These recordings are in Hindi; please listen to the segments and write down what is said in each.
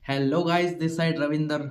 Hello guys, this side Ravinder.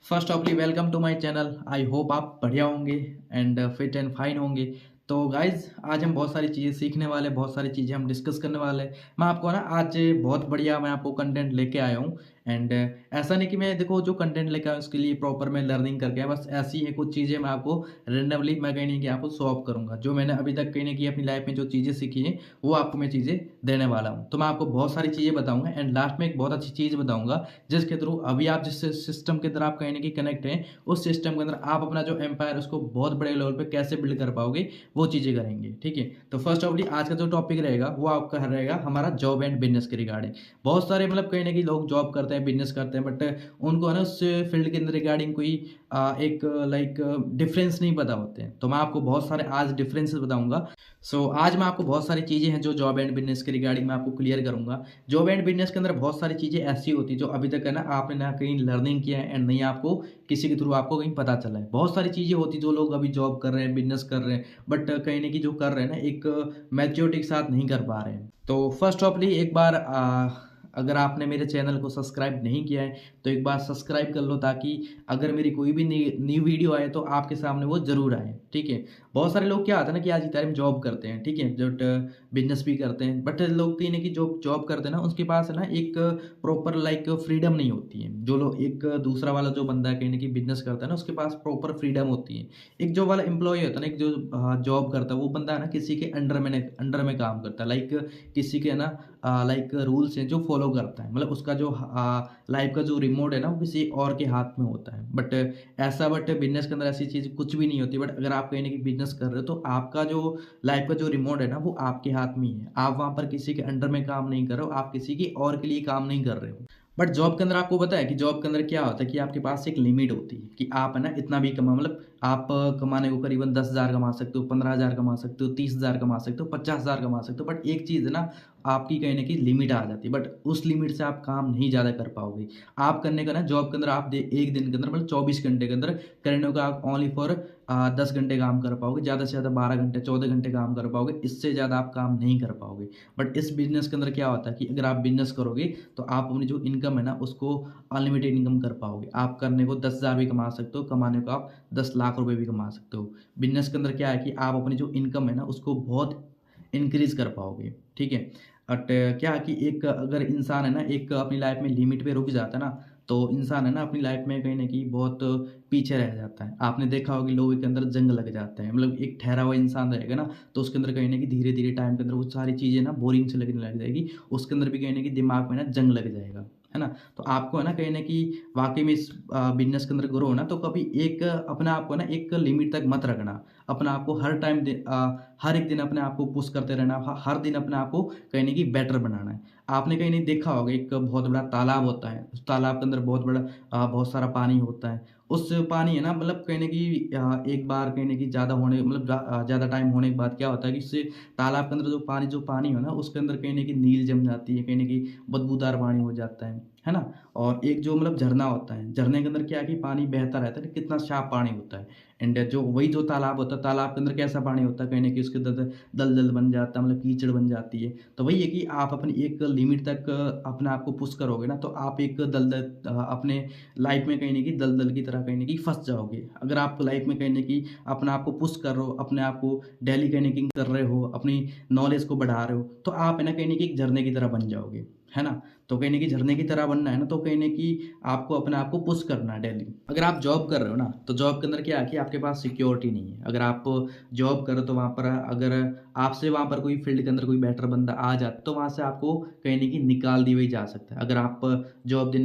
First of all welcome to my channel. I hope आप बढ़िया होंगे एंड फिट एंड फाइन होंगे। तो गाइस, आज हम बहुत सारी चीज़ें सीखने वाले, बहुत सारी चीज़ें हम डिस्कस करने वाले। मैं आपको ना आज बहुत बढ़िया मैं आपको कंटेंट लेके आया हूँ। एंड ऐसा नहीं कि मैं देखो जो कंटेंट लेके आया हूँ उसके लिए प्रॉपर मैं लर्निंग करके आया, बस ऐसी है कुछ चीज़ें मैं आपको रेंडमली मैं कहीं नहीं कि आपको शो ऑफ करूँगा। जो मैंने अभी तक कहीं नहीं की अपनी लाइफ में जो चीज़ें सीखी हैं वो आपको मैं चीज़ें देने वाला हूँ। तो मैं आपको बहुत सारी चीज़ें बताऊँगा एंड लास्ट में एक बहुत अच्छी चीज़ बताऊँगा जिसके थ्रू अभी आप जिस सिस्टम के अंदर आप कहीं ना कहीं कनेक्ट हैं, उस सिस्टम के अंदर आप अपना जो एम्पायर उसको बहुत बड़े लेवल पे कैसे बिल्ड कर पाओगे, वो चीज़ें करेंगे। ठीक है, तो फर्स्ट ऑफली आज का जो टॉपिक रहेगा वो आपका रहेगा हमारा जॉब एंड बिजनेस के रिगार्डिंग। बहुत सारे मतलब कहीं ना कहीं लोग जॉब करते हैं, बिजनेस करते हैं, बट उनको है ना उस फील्ड के अंदर रिगार्डिंग कोई एक लाइक डिफरेंस नहीं पता होते हैं। तो मैं आपको बहुत सारे आज डिफरेंसेस बताऊंगा। आज मैं आपको बहुत सारी चीज़ें हैं जो जॉब एंड बिजनेस के रिगार्डिंग मैं आपको क्लियर करूंगा। जॉब एंड बिजनेस के अंदर बहुत सारी चीज़ें ऐसी होती है जो अभी तक है ना आपने ना कहीं लर्निंग किया है एंड नहीं आपको किसी के थ्रू आपको कहीं पता चला है। बहुत सारी चीज़ें होती है जो लोग अभी जॉब कर रहे हैं, बिजनेस कर रहे हैं, बट कहीं ना कहीं जो कर रहे हैं ना एक मैच्योरिटी के साथ नहीं कर पा रहे हैं। तो फर्स्ट ऑफली एक बार अगर आपने मेरे चैनल को सब्सक्राइब नहीं किया है तो एक बार सब्सक्राइब कर लो, ताकि अगर मेरी कोई भी न्यू वीडियो आए तो आपके सामने वो जरूर आए। ठीक है, बहुत सारे लोग क्या होता है ना कि आज के टाइम जॉब करते हैं, ठीक है, जो बिजनेस भी करते हैं, बट लोग कहीं ना कि जो जॉब करते हैं ना उसके पास है ना एक प्रॉपर लाइक फ्रीडम नहीं होती है। जो लोग एक दूसरा वाला जो बंदा है कहीं ना कहीं बिजनेस करता है ना उसके पास प्रॉपर फ्रीडम होती है। एक जो वाला एम्प्लॉय होता है ना, एक जो जॉब करता है वो बंदा है ना किसी के अंडर में काम करता है, लाइक किसी के ना लाइक रूल्स हैं जो फॉलो करता है, मतलब उसका जो लाइफ का जो रिमोट है ना वो किसी और के हाथ में होता है। बट बिजनेस के अंदर ऐसी चीज़ कुछ भी नहीं होती। बट अगर आप कहीं ना कहीं बिजनेस कर रहे हो तो आपका जो लाइफ का जो रिमोट है ना वो आपके हाथ में ही है। आप वहाँ पर किसी के अंडर में काम नहीं कर रहे हो, आप किसी की और के लिए काम नहीं कर रहे हो। बट जॉब के अंदर आपको पता है कि जॉब के अंदर क्या होता है कि आपके पास एक लिमिट होती है कि आप है ना इतना भी कमा, मतलब आप कमाने को करीबन 10,000 कमा सकते हो, 15,000 कमा सकते हो, 30,000 कमा सकते हो, 50,000 कमा सकते हो। बट एक चीज़ है ना, आपकी कहीं ना कहीं लिमिट आ जाती है, बट उस लिमिट से आप काम नहीं ज़्यादा कर पाओगे। आप करने का ना जॉब के अंदर आप एक दिन के अंदर मतलब 24 घंटे के अंदर करने का आप ओनली फॉर 10 घंटे काम कर पाओगे, ज़्यादा से ज़्यादा 12 घंटे 14 घंटे काम कर पाओगे, इससे ज़्यादा आप काम नहीं कर पाओगे। बट इस बिजनेस के अंदर क्या होता है कि अगर आप बिजनेस करोगे तो आप अपनी जो इनकम है ना उसको अनलिमिटेड इनकम कर पाओगे। आप करने को 10,000 भी कमा सकते हो, कमाने को आप 10 लाख रुपए भी कमा सकते हो। बिजनेस के अंदर क्या है कि आप अपनी जो इनकम है ना उसको बहुत इंक्रीज कर पाओगे। ठीक है, बट क्या है कि एक अगर इंसान है ना एक अपनी लाइफ में लिमिट पे रुक जाता है ना, तो इंसान है ना अपनी लाइफ में कहीं ना कहीं बहुत पीछे रह जाता है। आपने देखा होगा लोगों के अंदर जंग लग जाते हैं, मतलब एक ठहरा हुआ इंसान रहेगा ना तो उसके अंदर कहीं ना कहीं धीरे धीरे टाइम के अंदर वो सारी चीज़ें ना बोरिंग से लगने लग जाएगी, उसके अंदर भी कहीं ना कहीं दिमाग में ना जंग लग जाएगा, है ना। तो आपको है ना कहीं ना कहीं वाकई में इस बिजनेस के अंदर ग्रो होना तो कभी एक अपने आप को ना एक लिमिट तक मत रखना। अपने आप को हर टाइम हर एक दिन अपने आप को पुश करते रहना, हर दिन अपने आप को कहीं ना कहीं बेटर बनाना है। आपने कहीं नहीं देखा होगा एक बहुत बड़ा तालाब होता है, उस तालाब के अंदर बहुत बड़ा बहुत सारा पानी होता है। उस पानी है ना मतलब कहीं ना कहीं एक बार कहीं ना कहीं ज़्यादा होने मतलब ज़्यादा टाइम होने के बाद क्या होता है कि इससे तालाब के अंदर जो पानी हो ना उसके अंदर कहीं ना कहीं नील जम जाती है, कहीं ना कहीं बदबूदार पानी हो जाता है ना। और एक जो मतलब झरना होता है, झरने के अंदर क्या है कि पानी बहता रहता है, कितना साफ पानी होता है। एंड जो वही जो तालाब होता है, तालाब के अंदर कैसा पानी होता है, कहीं ना कहीं उसके अंदर दलदल बन जाता है, मतलब कीचड़ बन जाती है। तो वही है कि आप अपनी एक लिमिट तक अपने आप को पुश करोगे ना तो आप एक दलदल अपने लाइफ में कहीं ना कहीं दलदल की तरह कहीं ना कहीं फंस जाओगे। अगर आप लाइफ में कहीं ना कहीं अपने आप को पुश कर रहे हो, अपने आप को डेली कहीं ना कहीं कर रहे हो, अपनी नॉलेज को बढ़ा रहे हो, तो आप है ना कहीं ना कहीं एक झरने की तरह बन जाओगे, है ना। तो कहीं ना कहीं झरने की तरह बनना है ना तो कहीं ना कहीं आपको अपने आप को पुश करना है डेली। अगर आप जॉब कर रहे हो ना तो जॉब के अंदर क्या है कि आपके पास सिक्योरिटी नहीं है। अगर आप जॉब करो तो वहाँ पर अगर आपसे वहाँ पर कोई फील्ड के अंदर कोई बेटर बंदा आ जाता है तो वहाँ से आपको कहीं ना कहीं निकाल दिया ही जा सकता है। अगर आप जॉब के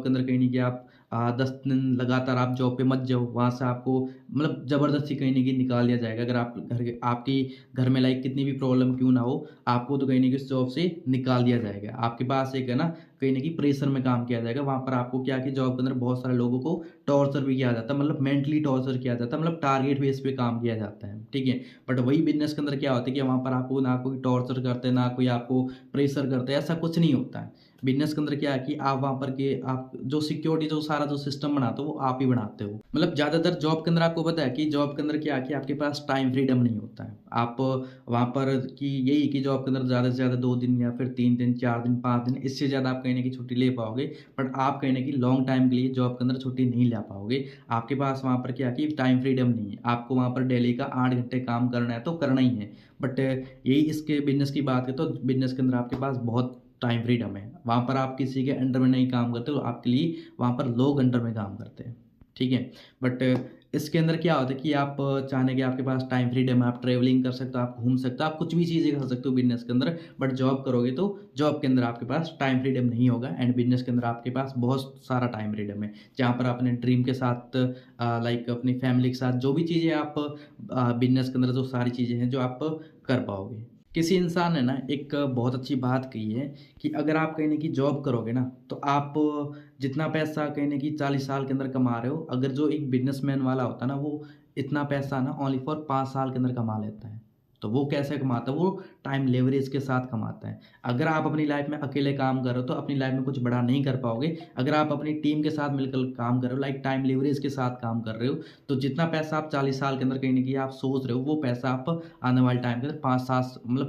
अंदर कहीं ना कहीं आप 10 दिन लगातार आप जॉब पे मत जाओ, वहाँ से आपको मतलब ज़बरदस्ती कहीं ना कहीं निकाल दिया जाएगा। अगर आप आपकी घर में लाइक कितनी भी प्रॉब्लम क्यों ना हो, आपको तो कहीं ना कहीं उस जॉब से निकाल दिया जाएगा। आपके पास एक है ना कहीं ना कहीं प्रेशर में काम किया जाएगा। वहाँ पर आपको क्या कि जॉब के अंदर बहुत सारे लोगों को टॉर्चर भी किया जाता है, मतलब मेंटली टॉर्चर किया जाता है, मतलब टारगेट बेस पे काम किया जाता है। ठीक है, बट वही बिजनेस के अंदर क्या होता है कि वहाँ पर आपको ना कोई टॉर्चर करते हैं, ना कोई आपको प्रेशर करते हैं, ऐसा कुछ नहीं होता है। बिजनेस के अंदर क्या है कि आप वहाँ पर के आप जो सिक्योरिटी जो सारा जो सिस्टम बनाते हो वो आप ही बनाते हो। मतलब ज़्यादातर जॉब के अंदर आपको पता है कि जॉब के अंदर क्या है कि आपके पास टाइम फ्रीडम नहीं होता है। आप वहाँ पर कि यही कि जॉब के अंदर ज़्यादा से ज़्यादा 2 दिन या फिर 3 दिन, 4 दिन, 5 दिन, इससे ज़्यादा आप कहीं न कहीं छुट्टी ले पाओगे। बट आप कहीं न कहीं लॉन्ग टाइम के लिए जॉब के अंदर छुट्टी नहीं ले पाओगे। आपके पास वहाँ पर क्या है कि टाइम फ्रीडम नहीं है। आपको वहाँ पर डेली का 8 घंटे काम करना है तो करना ही है। बट यही इसके बिज़नेस की बात करें तो बिज़नेस के अंदर आपके पास बहुत टाइम फ्रीडम है। वहाँ पर आप किसी के अंडर में नहीं काम करते हो, आपके लिए वहाँ पर लोग अंडर में काम करते हैं। ठीक है? बट इसके अंदर क्या होता है कि आप चाहने कि आपके पास टाइम फ्रीडम है, आप ट्रैवलिंग कर सकते हो, आप घूम सकते हो, आप कुछ भी चीज़ें कर सकते हो बिज़नेस के अंदर। बट जॉब करोगे तो जॉब के अंदर आपके पास टाइम फ्रीडम नहीं होगा एंड बिज़नेस के अंदर आपके पास बहुत सारा टाइम फ्रीडम है। जहाँ पर आप अपने ड्रीम के साथ लाइक अपनी फैमिली के साथ जो भी चीज़ें आप बिज़नेस के अंदर जो सारी चीज़ें हैं जो आप कर पाओगे। किसी इंसान ने ना एक बहुत अच्छी बात कही है कि अगर आप कहीं न कहीं जॉब करोगे ना, तो आप जितना पैसा कहीं न कहीं 40 साल के अंदर कमा रहे हो, अगर जो एक बिज़नेसमैन वाला होता है ना, वो इतना पैसा ना ओनली फॉर 5 साल के अंदर कमा लेता है। तो वो कैसे कमाता है? वो टाइम लेवरेज के साथ कमाता है। अगर आप अपनी लाइफ़ में अकेले काम कर रहे हो, तो अपनी लाइफ़ में कुछ बड़ा नहीं कर पाओगे। अगर आप अपनी टीम के साथ मिलकर काम कर रहे हो, लाइक टाइम लेवरेज के साथ काम कर रहे हो, तो जितना पैसा आप 40 साल के अंदर कहीं न कहीं आप सोच रहे हो, वो पैसा आप आने वाले टाइम के अंदर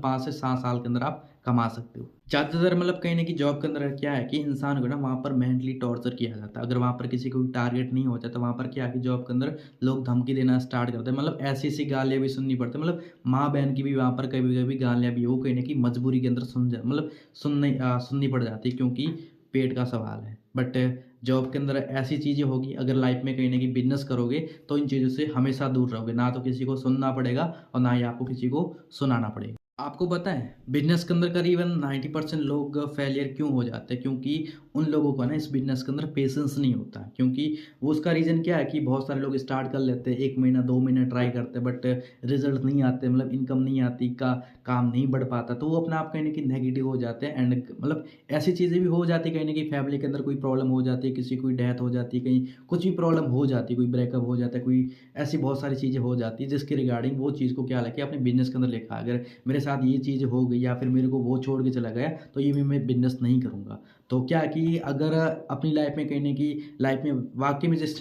5 से 7 साल के अंदर आप कमा सकते हो। ज़्यादातर मतलब कहीं न कहीं जॉब के अंदर क्या है कि इंसान को ना वहाँ पर मेंटली टॉर्चर किया जाता है। अगर वहाँ पर किसी को भी टारगेट नहीं होता, तो वहाँ पर क्या है कि जॉब के अंदर लोग धमकी देना स्टार्ट करते हैं। मतलब ऐसी-ऐसी गालियाँ भी सुननी पड़ती हैं। मतलब माँ-बहन की भी वहाँ पर कभी-कभी गालियाँ भी वो कहीं न कहीं मजबूरी के अंदर मतलब सुननी पड़ जाती है क्योंकि पेट का सवाल है। बट जॉब के अंदर ऐसी चीज़ें होगी अगर लाइफ़ में कहीं न कहीं बिज़नेस करोगे, तो इन चीज़ों से हमेशा दूर रहोगे। ना तो किसी को सुनना पड़ेगा और ना ही आपको किसी को सुनाना पड़ेगा। आपको पता है बिज़नेस के अंदर करीबन 90% लोग फेलियर क्यों हो जाते हैं? क्योंकि उन लोगों को ना इस बिज़नेस के अंदर पेशेंस नहीं होता है। क्योंकि वो उसका रीज़न क्या है कि बहुत सारे लोग स्टार्ट कर लेते हैं, 1 महीना 2 महीने ट्राई करते हैं बट रिज़ल्ट नहीं आते, मतलब इनकम नहीं आती, काम नहीं बढ़ पाता, तो वो अपने आप कहीं न कहीं नेगेटिव हो जाते हैं एंड मतलब ऐसी चीज़ें भी हो जाती है कहीं न कहीं फैमिली के अंदर कोई प्रॉब्लम हो जाती है, किसी की डेथ हो जाती है, कहीं कुछ भी प्रॉब्लम हो जाती है, कोई ब्रेकअप हो जाता है, कोई ऐसी बहुत सारी चीज़ें हो जाती है जिसके रिगार्डिंग वो चीज़ को क्या लगे अपने बिज़नेस के अंदर लिखा। अगर मेरे साथ ये चीज़ हो गई या फिर मेरे को वो छोड़ के चला गया, तो ये भी मैं बिज़नेस नहीं करूँगा। तो क्या है कि अगर अपनी लाइफ़ में कहीं न कहीं लाइफ़ में वाक़ई में जिस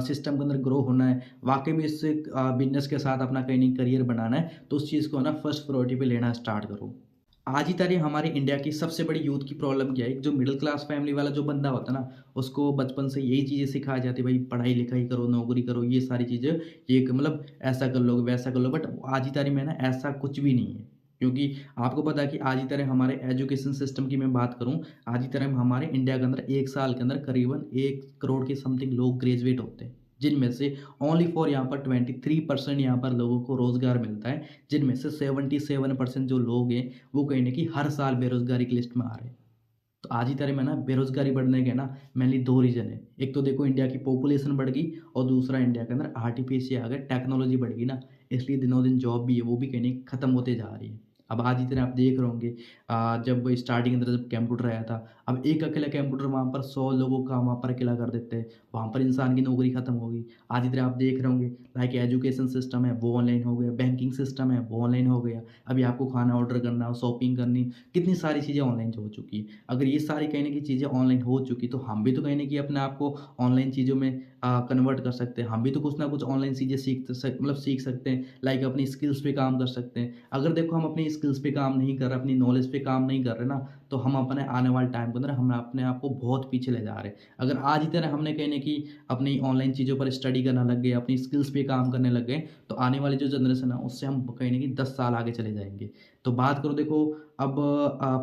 सिस्टम के अंदर ग्रो होना है, वाक़ई में इस बिज़नेस के साथ अपना कहीं न कहीं करियर बनाना है, तो उस चीज़ को ना फर्स्ट प्रायोरिटी पे लेना स्टार्ट करो। आज ही तारीख़ हमारे इंडिया की सबसे बड़ी यूथ की प्रॉब्लम क्या है? एक जो मिडल क्लास फैमिली वाला जो बंदा होता है ना, उसको बचपन से यही चीज़ें सिखाई जाती है, भाई पढ़ाई-लिखाई करो, नौकरी करो, ये सारी चीज़ें, ये एक मतलब ऐसा कर लोगे, वैसा कर लो, बट आज ही तारीख़ में ना ऐसा कुछ भी नहीं है। क्योंकि आपको पता है कि आज ही तरह हमारे एजुकेशन सिस्टम की मैं बात करूँ, आज ही तरह हमारे इंडिया के अंदर 1 साल के अंदर करीबन 1 करोड़ के समथिंग लोग ग्रेजुएट होते हैं। जिनमें से ओनली फॉर यहाँ पर 23% यहाँ पर लोगों को रोज़गार मिलता है, जिनमें से 77% जो लोग हैं, वो कहीं न कहीं हर साल बेरोज़गारी की लिस्ट में आ रहे हैं। तो आज ही तरह में ना बेरोज़गारी बढ़ने के ना मेनली 2 रीज़न है। एक तो देखो इंडिया की पॉपुलेशन बढ़ गई और दूसरा इंडिया के अंदर आर्टिफ़िशियल आ गया, टेक्नोलॉजी बढ़ गई ना, इसलिए दिनों-दिन जॉब भी है वो भी कहीं न कहीं खत्म होते जा रही है। अब आज ही तरह आप देख रहे होंगे जब स्टार्टिंग के अंदर जब कंप्यूटर आया था, अब एक अकेला कंप्यूटर वहाँ पर 100 लोगों का वहाँ पर अकेला कर देते हैं, वहाँ पर इंसान की नौकरी खत्म हो गई। आज ही तरह आप देख रहे होंगे लाइक एजुकेशन सिस्टम है वो ऑनलाइन हो गया, बैंकिंग सिस्टम है वो ऑनलाइन हो गया। अभी आपको खाना ऑर्डर करना हो, शॉपिंग करनी, कितनी सारी चीज़ें ऑनलाइन हो चुकी हैं। अगर ये सारी कहीं न कहीं चीज़ें ऑनलाइन हो चुकी, तो हम भी तो कहीं न कहीं अपने आप को ऑनलाइन चीज़ों में कन्वर्ट कर सकते हैं। हम भी तो कुछ ना कुछ ऑनलाइन चीज़ें सीख सकते हैं, लाइक अपनी स्किल्स पे काम कर सकते हैं। अगर देखो हम अपनी स्किल्स पे काम नहीं कर रहे, अपनी नॉलेज पे काम नहीं कर रहे ना, तो हम अपने आने वाले टाइम के अंदर हम अपने आप को बहुत पीछे ले जा रहे हैं। अगर आज ही तरह हमने कहीं न कहीं अपनी ऑनलाइन चीज़ों पर स्टडी करना लग गए, अपनी स्किल्स पे काम करने लग गए, तो आने वाली जो जनरेशन है, उससे हम कहीं न कहीं 10 साल आगे चले जाएँगे। तो बात करो देखो अब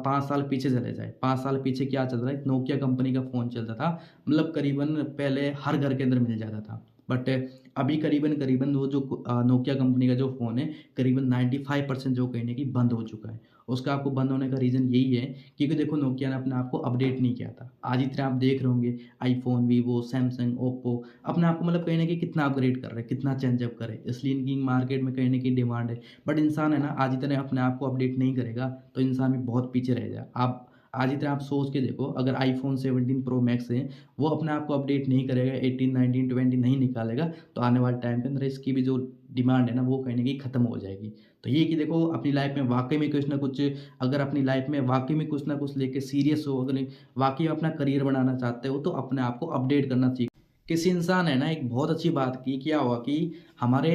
5 साल पीछे चले जाएँ, 5 साल पीछे क्या चल रहा है, नोकिया कंपनी का फ़ोन चलता था, मतलब करीबन पहले हर घर के अंदर मिल जाता था। बट अभी करीबन-करीबन वो जो नोकिया कंपनी का जो फ़ोन है, करीबन 95% जो कहीं न कहीं बंद हो चुका है। उसका आपको बंद होने का रीज़न यही है क्योंकि देखो नोकिया ने अपने आप को अपडेट नहीं किया था। आज ही तरह आप देख रहे होंगे आईफ़ोन, वीवो, सैमसंग, ओप्पो अपने आप को मतलब कहीं न कहीं कितना अपग्रेड कर रहे हैं, कितना चेंज अप कर रहे हैं। इसलिए इनकी मार्केट में कहीं न कहीं डिमांड है। बट इंसान है ना आज ही तरह अपने आप को अपडेट नहीं करेगा, तो इंसान भी बहुत पीछे रह जाए। आप आज ही तरह आप सोच के देखो, अगर आईफोन 17 प्रो मैक्स है, वो अपने आप को अपडेट नहीं करेगा, 18, 19, 20 नहीं निकालेगा, तो आने वाले टाइम के अंदर इसकी भी जो डिमांड है ना, वो कहीं न कहीं खत्म हो जाएगी। तो ये कि देखो अपनी लाइफ़ में वाक़ई में कुछ ना कुछ, अगर अपनी लाइफ़ में वाक़ई में कुछ ना कुछ लेके सीरियस हो, अगर वाक़ई में अपना करियर बनाना चाहते हो, तो अपने आप को अपडेट करना सीखो। किसी इंसान है ना, एक बहुत अच्छी बात की, क्या हुआ कि हमारे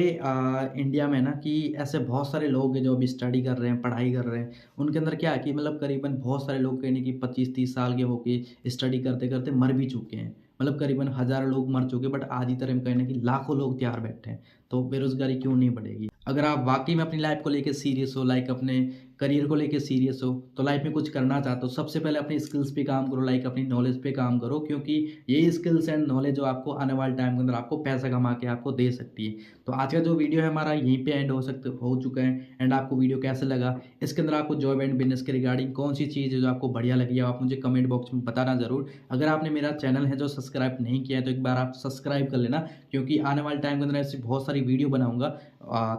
इंडिया में ना कि ऐसे बहुत सारे लोग हैं जो अभी स्टडी कर रहे हैं, पढ़ाई कर रहे हैं। उनके अंदर क्या है कि मतलब करीबन बहुत सारे लोग कहीं न कहीं 25-30 साल के होके स्टडी करते-करते मर भी चुके हैं। मतलब करीबन हज़ारों लोग मर चुके हैं, बट आज की तरह में कहीं न कहीं लाखों लोग तैयार बैठे हैं। तो बेरोज़गारी क्यों नहीं बढ़ेगी? अगर आप वाक़ई में अपनी लाइफ़ को लेके सीरियस हो, लाइक अपने करियर को लेके सीरियस हो, तो लाइफ़ में कुछ करना चाहते हो, सबसे पहले अपनी स्किल्स पे काम करो, लाइक अपनी नॉलेज पे काम करो, क्योंकि यही स्किल्स एंड नॉलेज जो आपको आने वाले टाइम के अंदर आपको पैसा कमा के आपको दे सकती है। तो आज का जो वीडियो है हमारा यहीं पे एंड हो चुका है। एंड आपको वीडियो कैसा लगा? इसके अंदर आपको जॉब एंड बिज़नेस के रिगार्डिंग कौन-सी चीज़ है जो आपको बढ़िया लगी है, आप मुझे कमेंट बॉक्स में बताना ज़रूर। अगर आपने मेरा चैनल है जो सब्सक्राइब नहीं किया है, तो एक बार आप सब्सक्राइब कर लेना, क्योंकि आने वाले टाइम के अंदर ऐसी बहुत सारी वीडियो बनाऊँगा,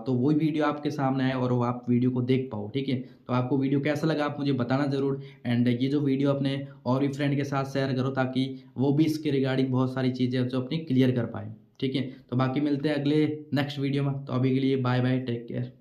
तो वही वीडियो आपके सामने आए और वो आप वीडियो को देख पाओ, ठीक है? तो आपको वीडियो कैसा लगा आप मुझे बताना ज़रूर। एंड ये जो वीडियो अपने और भी फ्रेंड के साथ शेयर करो, ताकि वो भी इसके रिगार्डिंग बहुत सारी चीज़ें जो अपनी क्लियर कर पाएँ, ठीक है? तो बाकी मिलते हैं अगले नेक्स्ट वीडियो में, तो अभी के लिए बाय बाय, टेक केयर।